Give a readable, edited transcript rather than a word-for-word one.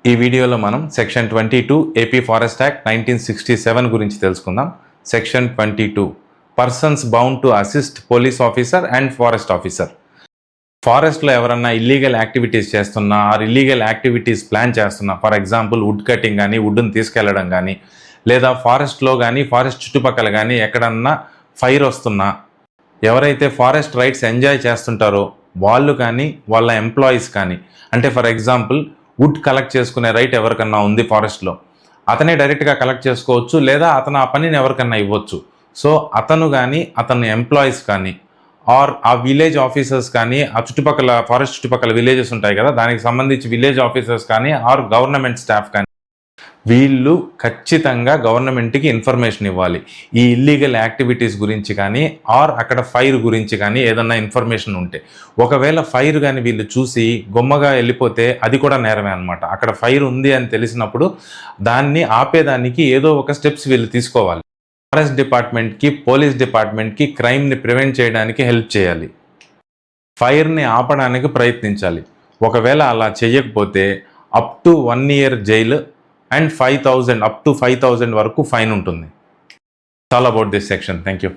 ఈ వీడియోలో మనం సెక్షన్ 22 ఏపీ ఫారెస్ట్ యాక్ట్ 1967 గురించి తెలుసుకుందాం. Section 22 persons bound to assist police officer and forest officer. ఫారెస్ట్లో ఎవరన్నా ఇల్లీగల్ యాక్టివిటీస్ చేస్తున్నా ఆర్ ఇల్లీగల్ యాక్టివిటీస్ ప్లాన్ చేస్తున్నా, ఫర్ ఎగ్జాంపుల్ వుడ్ కటింగ్ కానీ వుడ్ని తీసుకెళ్లడం కానీ, లేదా ఫారెస్ట్లో కానీ ఫారెస్ట్ చుట్టుపక్కల కానీ ఎక్కడన్నా ఫైర్ వస్తున్నా, ఎవరైతే ఫారెస్ట్ రైట్స్ ఎంజాయ్ చేస్తుంటారో వాళ్ళు కానీ వాళ్ళ ఎంప్లాయీస్ కానీ, అంటే ఫర్ ఎగ్జాంపుల్ వుడ్ కలెక్ట్ చేసుకునే రైట్ ఎవరికన్నా ఉంది ఫారెస్ట్లో, అతనే డైరెక్ట్గా కలెక్ట్ చేసుకోవచ్చు, లేదా అతను ఆ పనిని ఎవరికన్నా ఇవ్వచ్చు. సో అతను కానీ అతని ఎంప్లాయీస్ కానీ ఆర్ ఆ విలేజ్ ఆఫీసర్స్ కానీ, ఆ చుట్టుపక్కల ఫారెస్ట్ చుట్టుపక్కల విలేజెస్ ఉంటాయి కదా, దానికి సంబంధించి విలేజ్ ఆఫీసర్స్ కానీ ఆర్ గవర్నమెంట్ స్టాఫ్ కానీ, వీళ్ళు ఖచ్చితంగా గవర్నమెంట్కి ఇన్ఫర్మేషన్ ఇవ్వాలి. ఈ ఇల్లీగల్ యాక్టివిటీస్ గురించి కానీ ఆర్ అక్కడ ఫైర్ గురించి కానీ ఏదన్నా ఇన్ఫర్మేషన్ ఉంటే. ఒకవేళ ఫైర్ కానీ వీళ్ళు చూసి గొమ్మగా వెళ్ళిపోతే అది కూడా నేరమే అనమాట. అక్కడ ఫైర్ ఉంది అని తెలిసినప్పుడు దాన్ని ఆపేదానికి ఏదో ఒక స్టెప్స్ వీళ్ళు తీసుకోవాలి. ఫారెస్ట్ డిపార్ట్మెంట్కి, పోలీస్ డిపార్ట్మెంట్కి క్రైమ్ని ప్రివెంట్ చేయడానికి హెల్ప్ చేయాలి. ఫైర్ని ఆపడానికి ప్రయత్నించాలి. ఒకవేళ అలా చేయకపోతే up to 1 year jail and 5,000 up to 5,000 వరకు ఫైన్ ఉంటుంది. All about this section. Thank you.